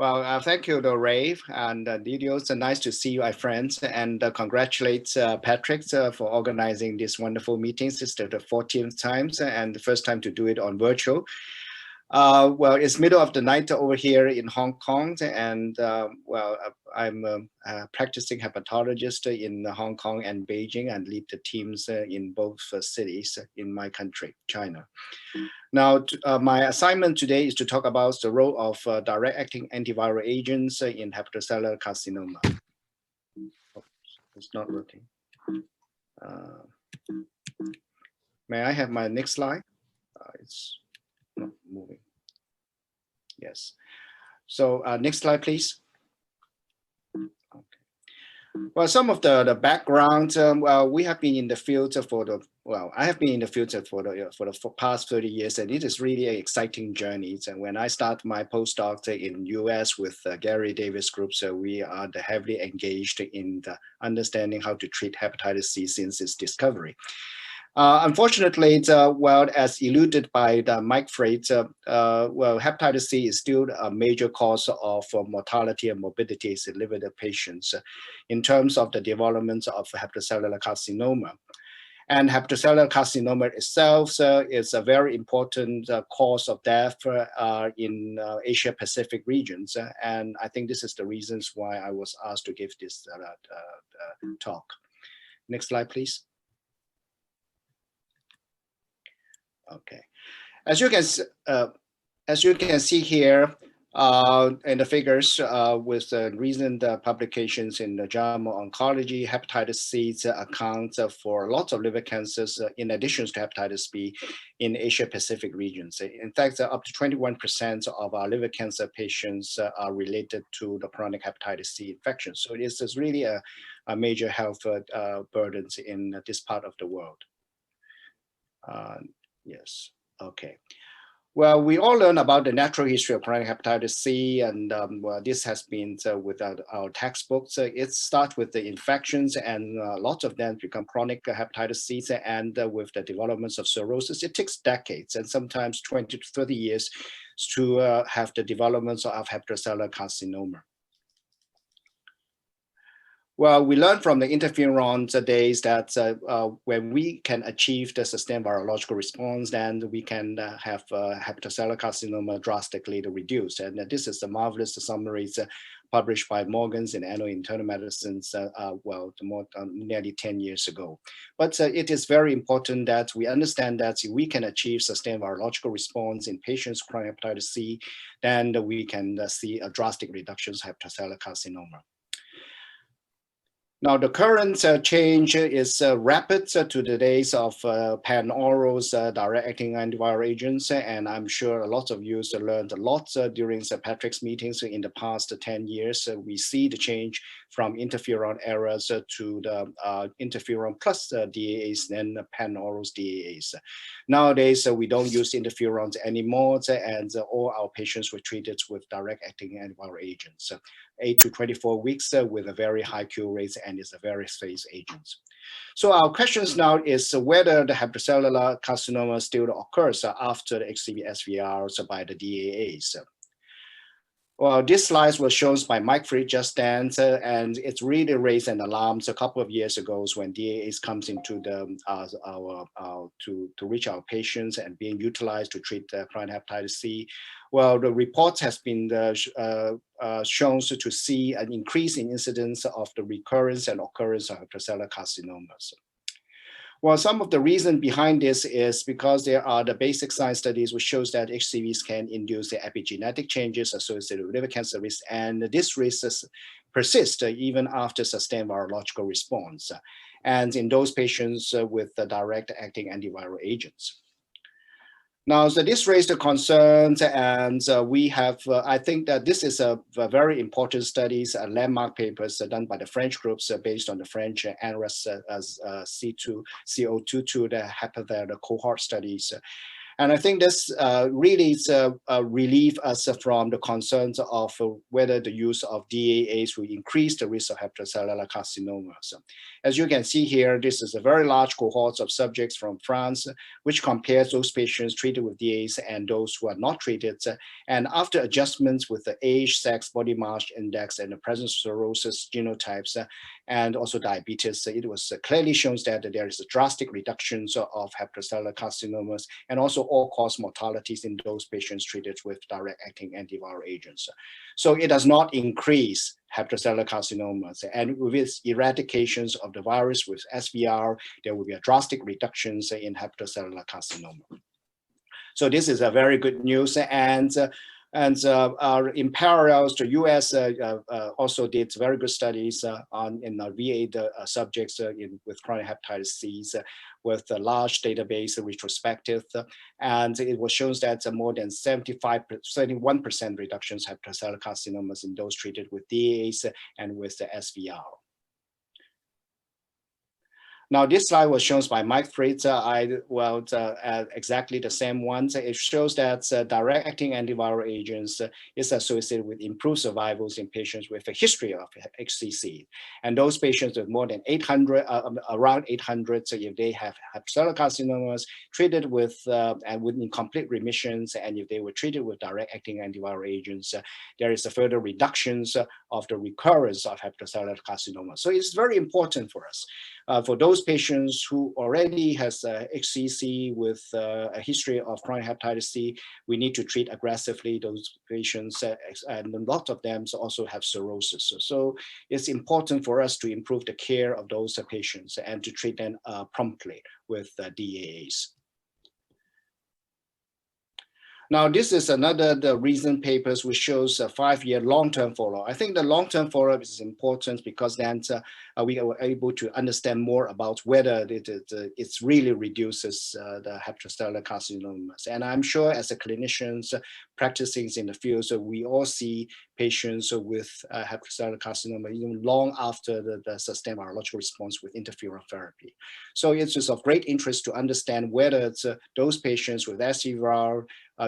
Well, thank you, Ray and Didio. It's nice to see you, my friends, and congratulate Patrick for organizing this wonderful meetings. This is the 14th times and the first time to do it on virtual. Well, it's middle of the night over here in Hong Kong, and I'm a practicing hepatologist in Hong Kong and Beijing, and lead the teams in both cities in my country, China. Now, my assignment today is to talk about the role of direct-acting antiviral agents in hepatocellular carcinoma. Oh, it's not working. May I have my next slide? It's not moving. Yes. So next slide, please. Okay. Well, some of the background. Well, we have been in the field for the. Well, I have been in the field for the past 30 years, and it is really an exciting journey. And when I started my postdoc in US with Gary Davis Group, so we are heavily engaged in the understanding how to treat hepatitis C since its discovery. Unfortunately, well, as alluded by Mike Freight, well, hepatitis C is still a major cause of mortality and morbidity in liver patients in terms of the development of hepatocellular carcinoma. And hepatocellular carcinoma itself is a very important cause of death in Asia Pacific regions. And I think this is the reasons why I was asked to give this talk. Next slide, please. Okay, as you can see here in the figures with recent publications in the JAMA Oncology, hepatitis C accounts for lots of liver cancers in addition to hepatitis B in Asia Pacific regions. In fact, up to 21% of our liver cancer patients are related to the chronic hepatitis C infection. So this is really a major health burden in this part of the world. Yes, okay. Well, we all learn about the natural history of chronic hepatitis C, and well, this has been with our textbooks. It starts with the infections, and lots of them become chronic hepatitis C, and with the developments of cirrhosis, it takes decades and sometimes 20 to 30 years to have the developments of hepatocellular carcinoma. Well, we learned from the interferon days that when we can achieve the sustained virological response, then we can have hepatocellular carcinoma drastically reduced. And this is a marvelous summary published by Morgans in Annals of Internal Medicine, well, nearly 10 years ago. But it is very important that we understand that we can achieve sustained virological response in patients with chronic hepatitis C, then we can see a drastic reduction of hepatocellular carcinoma. Now, the current change is rapid to the days of pan-orals direct-acting antiviral agents, and I'm sure a lot of you learned a lot during Patrick's meetings in the past 10 years. We see the change from interferon eras to the interferon plus DAAs, then pan-orals DAAs. Nowadays, we don't use interferons anymore, and all our patients were treated with direct-acting antiviral agents. 8 to 24 weeks with a very high cure rate, and is a very safe agent. So our questions now is whether the hepatocellular carcinoma still occurs after the HCV SVRs by the DAAs. Well, this slide was shown by Mike Fried just then, and it really raised an alarm a couple of years ago when DAAs comes into the to reach our patients and being utilized to treat chronic hepatitis C. Well, the report has been shown to see an increase in incidence of the recurrence and occurrence of hepatocellular carcinomas. Well, some of the reason behind this is because there are the basic science studies which shows that HCVs can induce the epigenetic changes associated with liver cancer risk, and this risk persists even after sustained virological response, and in those patients with the direct-acting antiviral agents. Now, so this raised the concerns, and we have, I think that this is a very important studies, landmark papers done by the French groups based on the French NRAS CO22, the hepatitis cohort studies. And I think this really relieve us from the concerns of whether the use of DAAs will increase the risk of hepatocellular carcinoma. So, as you can see here, this is a very large cohort of subjects from France, which compares those patients treated with DAAs and those who are not treated. And after adjustments with the age, sex, body mass index, and the presence of cirrhosis genotypes, and also diabetes, it was clearly shown that there is a drastic reduction of hepatocellular carcinomas and also all-cause mortalities in those patients treated with direct-acting antiviral agents. So it does not increase hepatocellular carcinomas. And with its eradications of the virus with SVR, there will be a drastic reduction in hepatocellular carcinoma. So this is a very good news. And in parallel, the US also did very good studies in VA subjects with chronic hepatitis C with a large database retrospective. And it was shown that more than 71% reductions in hepatocellular carcinomas in those treated with DAAs and with the SVR. Now, this slide was shown by Mike Fritz. Exactly the same ones. It shows that direct-acting antiviral agents is associated with improved survivals in patients with a history of HCC. And those patients with more than 800, around 800, so if they have hepatocellular carcinomas treated with and with incomplete remissions, and if they were treated with direct-acting antiviral agents, there is a further reductions of the recurrence of hepatocellular carcinoma. So it's very important for us. For those patients who already has HCC with a history of chronic hepatitis C, we need to treat aggressively those patients, and a lot of them also have cirrhosis. So it's important for us to improve the care of those patients and to treat them promptly with DAAs. Now, this is another the recent papers which shows a 5-year long-term follow-up. I think the long-term follow-up is important because then we are able to understand more about whether it really reduces the hepatocellular carcinomas. And I'm sure as a clinicians practicing in the field, so we all see patients with hepatocellular carcinoma even long after the sustained virological response with interferon therapy. So it's just of great interest to understand whether it's, those patients with SVR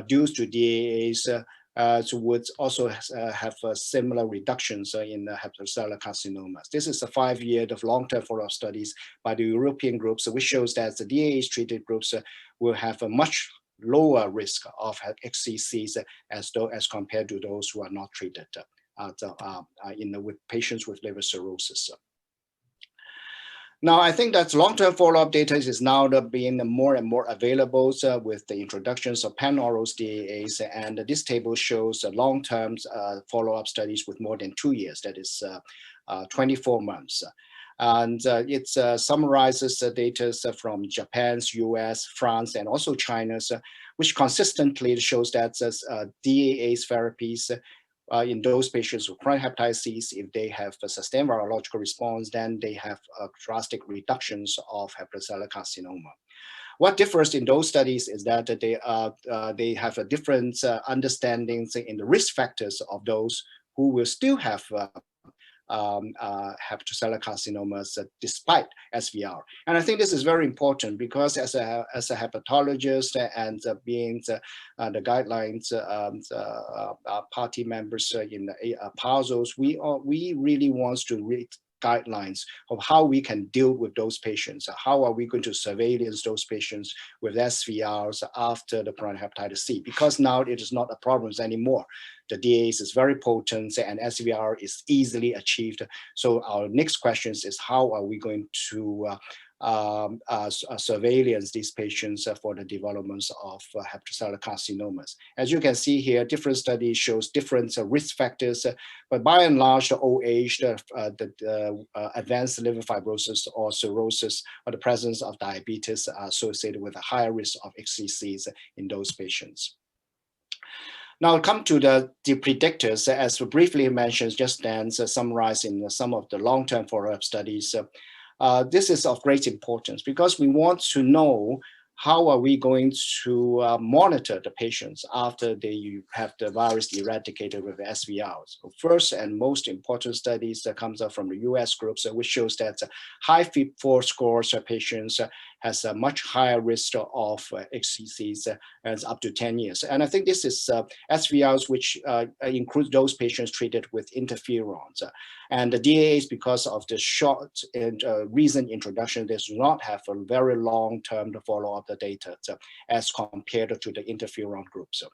due to DAAs would also have similar reductions in the hepatocellular carcinomas. This is a 5-year of long-term follow-up studies by the European groups, which shows that the DAAs treated groups will have a much lower risk of HCCs as compared to those who are not treated with patients with liver cirrhosis. Now, I think that long-term follow-up data is now being more and more available with the introductions of pan-oral DAAs, and this table shows long-term follow-up studies with more than 2 years, that is 24 months. And it summarizes the data from Japan's, US, France, and also China's, which consistently shows that DAAs therapies in those patients with chronic hepatitis C, if they have a sustained virological response, then they have drastic reductions of hepatocellular carcinoma. What differs in those studies is that they have a different understandings in the risk factors of those who will still have hepatocellular carcinomas despite SVR. And I think this is very important because as a hepatologist and being the guidelines party members in the PASOs, we really want to read guidelines of how we can deal with those patients. How are we going to surveillance those patients with SVRs after the chronic hepatitis C? Because now it is not a problem anymore. The DAAs is very potent and SVR is easily achieved. So our next question is how are we going to surveillance these patients for the developments of hepatocellular carcinomas. As you can see here, different studies shows different risk factors, but by and large, the old age, the advanced liver fibrosis or cirrhosis, or the presence of diabetes are associated with a higher risk of HCCs in those patients. Now come to the predictors, as briefly mentioned just then, summarized in some of the long-term follow-up studies. This is of great importance because we want to know how are we going to monitor the patients after they have the virus eradicated with SVR. So first and most important studies that comes up from the US groups, which shows that high FIB4 scores patients has a much higher risk of HCCs as up to 10 years. And I think this is SVRs, which include those patients treated with interferons. And the DAAs, because of the short and recent introduction, they do not have a very long-term follow-up the data as compared to the interferon groups.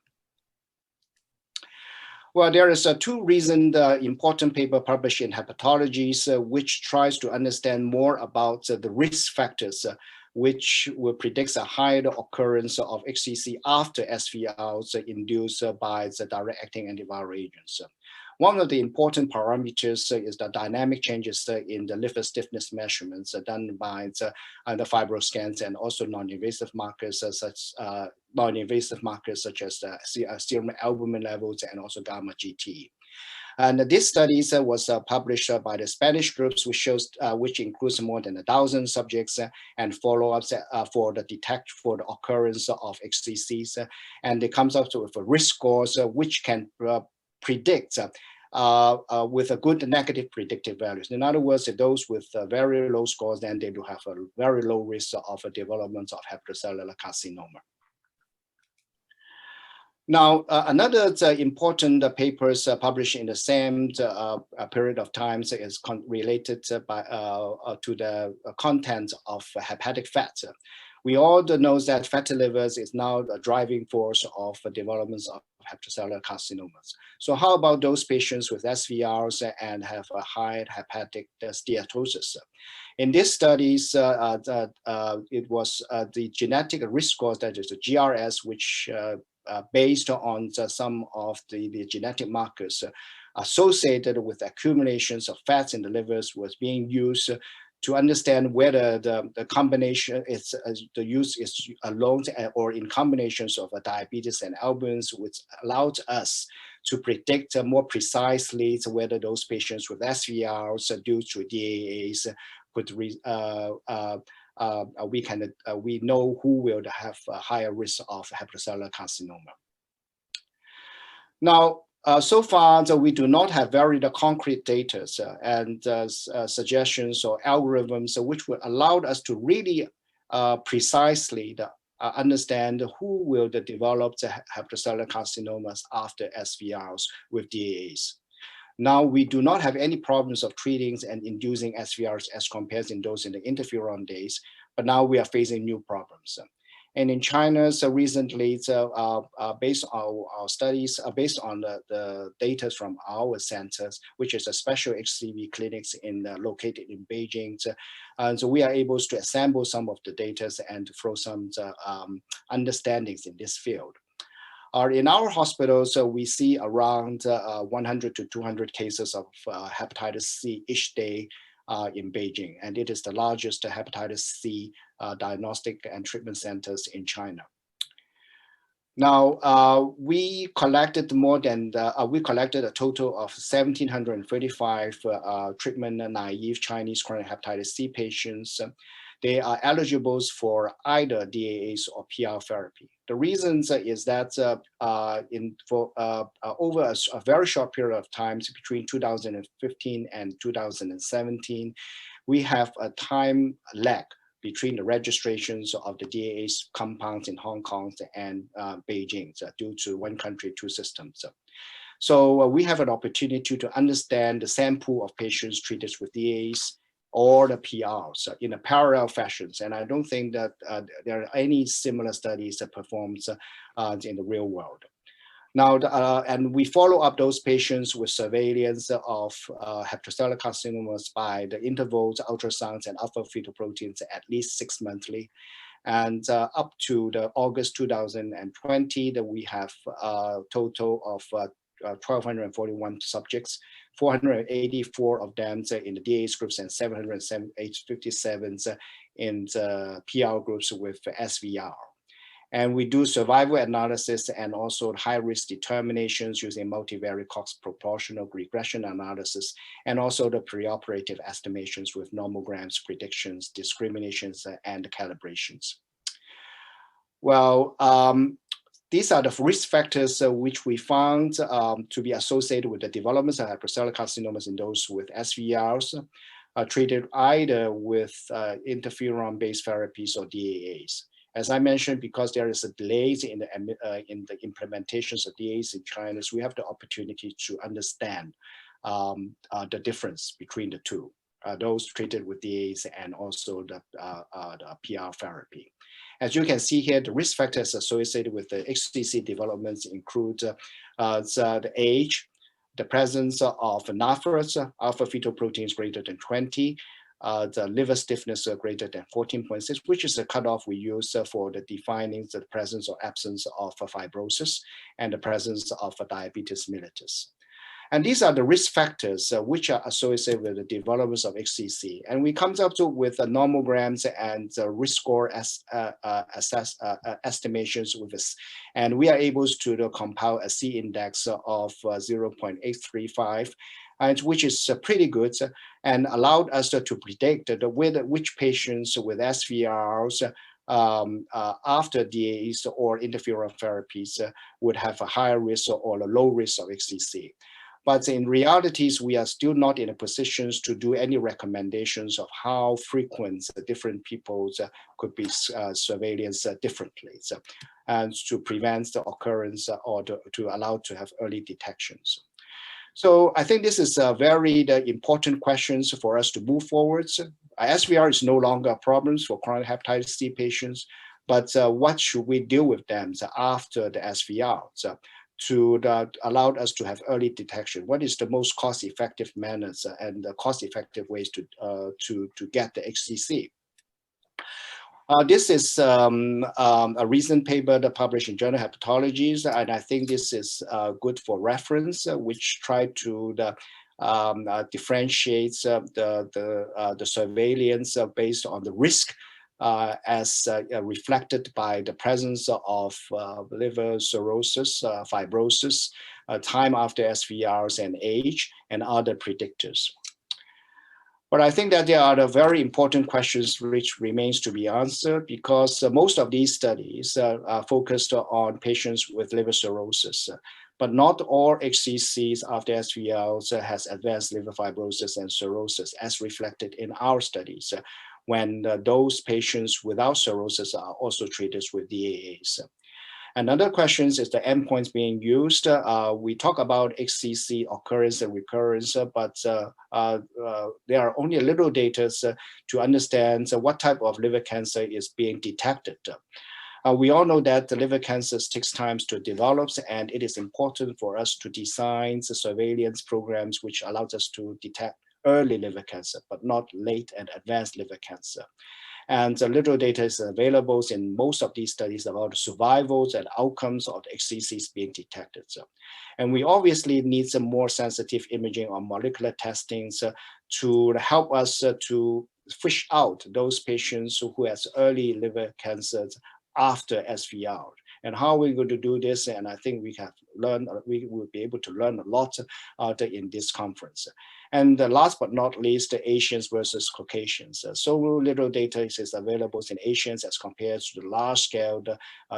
Well, there is two recent important paper published in Hepatology, which tries to understand more about the risk factors which will predict a higher occurrence of HCC after SVRs induced by the direct-acting antiviral agents. One of the important parameters is the dynamic changes in the liver stiffness measurements done by the fibroscans and also non-invasive markers such as serum albumin levels and also gamma GT. And this study was published by the Spanish groups, which includes more than 1,000 subjects and follow-ups for the occurrence of HCCs, and it comes up with a risk scores which can predict with a good negative predictive values. In other words, those with very low scores, then they do have a very low risk of a development of hepatocellular carcinoma. Now, another important papers published in the same period of time is related to the content of hepatic fat. We all know that fatty livers is now the driving force of the development of hepatocellular carcinomas. So how about those patients with SVRs and have a high hepatic steatosis? In these studies, it was the genetic risk scores, that is the GRS, which based on some of the genetic markers associated with accumulations of fats in the livers was being used to understand whether the combination is the use is alone or in combinations of diabetes and albums, which allowed us to predict more precisely whether those patients with SVRs due to DAAs could we know who will have a higher risk of hepatocellular carcinoma. Now, so far, we do not have very concrete data and suggestions or algorithms which will allow us to really precisely understand who will develop the hepatocellular carcinomas after SVRs with DAAs. Now, we do not have any problems of treating and inducing SVRs as compared to those in the interferon days, but now we are facing new problems. And in China, recently, based on our studies, based on the data from our centers, which is a special HCV clinics located in Beijing, and so we are able to assemble some of the data and to throw some understandings in this field. In our hospitals, we see around 100 to 200 cases of hepatitis C each day in Beijing, and it is the largest hepatitis C diagnostic and treatment centers in China. Now, we collected a total of 1,735 treatment-naive Chinese chronic hepatitis C patients. They are eligible for either DAAs or PR therapy. The reasons is that over a very short period of time, between 2015 and 2017, we have a time lag between the registrations of the DAAs compounds in Hong Kong and Beijing due to one country, two systems. So we have an opportunity to understand the sample of patients treated with DAAs or the PRs in a parallel fashion. And I don't think that there are any similar studies that performs in the real world. Now, and we follow up those patients with surveillance of hepatocellular carcinomas by the intervals, ultrasounds, and alpha fetoproteins at least 6 monthly. And up to the August 2020, that we have a total of 1,241 subjects, 484 of them in the DAs groups and 757 in the PR groups with SVR. And we do survival analysis and also high-risk determinations using multivariate Cox proportional regression analysis, and also the preoperative estimations with nomograms, predictions, discriminations, and calibrations. Well, these are the risk factors which we found to be associated with the development of hepatocellular carcinomas in those with SVRs. treated either with interferon-based therapies or DAAs. As I mentioned, because there is a delays in the implementations of DAAs in China, so we have the opportunity to understand the difference between the two, those treated with DAAs and also the PR therapy. As you can see here, the risk factors associated with the HCC developments include the age, the presence of NAFRs, alpha-fetoproteins greater than 20, the liver stiffness greater than 14.6, which is the cutoff we use for the defining the presence or absence of fibrosis and the presence of diabetes mellitus. And these are the risk factors which are associated with the development of HCC. And we come up with the nomograms and the risk score estimations with this. And we are able to compile a C index of 0.835, which is pretty good and allowed us to predict which patients with SVRs after DAAs or interferon therapies would have a higher risk or a low risk of HCC. But in realities, we are still not in a position to do any recommendations of how frequent different people could be surveillance differently, and to prevent the occurrence or to allow to have early detections. So I think this is a very important questions for us to move forward. SVR is no longer a problem for chronic hepatitis C patients, but what should we do with them after the SVR? To allow us to have early detection. What is the most cost-effective manners and the cost-effective ways to get the HCC? This is a recent paper that published in Journal Hepatology, and I think this is good for reference, which tried to differentiate the surveillance based on the risk as reflected by the presence of liver cirrhosis, fibrosis, time after SVRs and age, and other predictors. But I think that there are very important questions which remains to be answered, because most of these studies are focused on patients with liver cirrhosis. But not all HCCs after SVRs has advanced liver fibrosis and cirrhosis, as reflected in our studies, when those patients without cirrhosis are also treated with DAAs. Another question is the endpoints being used. We talk about HCC occurrence and recurrence, but there are only a little data to understand what type of liver cancer is being detected. We all know that the liver cancer takes time to develop, and it is important for us to design the surveillance programs which allows us to detect early liver cancer, but not late and advanced liver cancer. And the little data is available in most of these studies about survivals and outcomes of the HCCs being detected. And we obviously need some more sensitive imaging or molecular testing to help us to fish out those patients who has early liver cancers after SVR. And how are we going to do this? And I think we will be able to learn a lot in this conference. And last but not least, the Asians versus Caucasians. So little data is available in Asians as compared to the large scale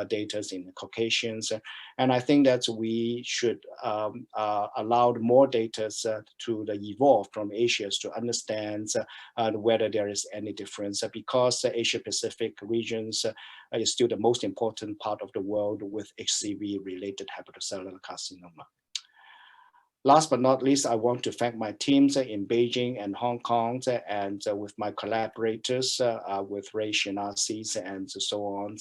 data in Caucasians. And I think that we should allow more data to evolve from Asia to understand whether there is any difference, because the Asia Pacific regions is still the most important part of the world with HCV-related hepatocellular carcinoma. Last but not least, I want to thank my teams in Beijing and Hong Kong, and with my collaborators, with Ray Shinasi and so on,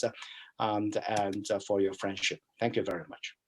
and for your friendship. Thank you very much.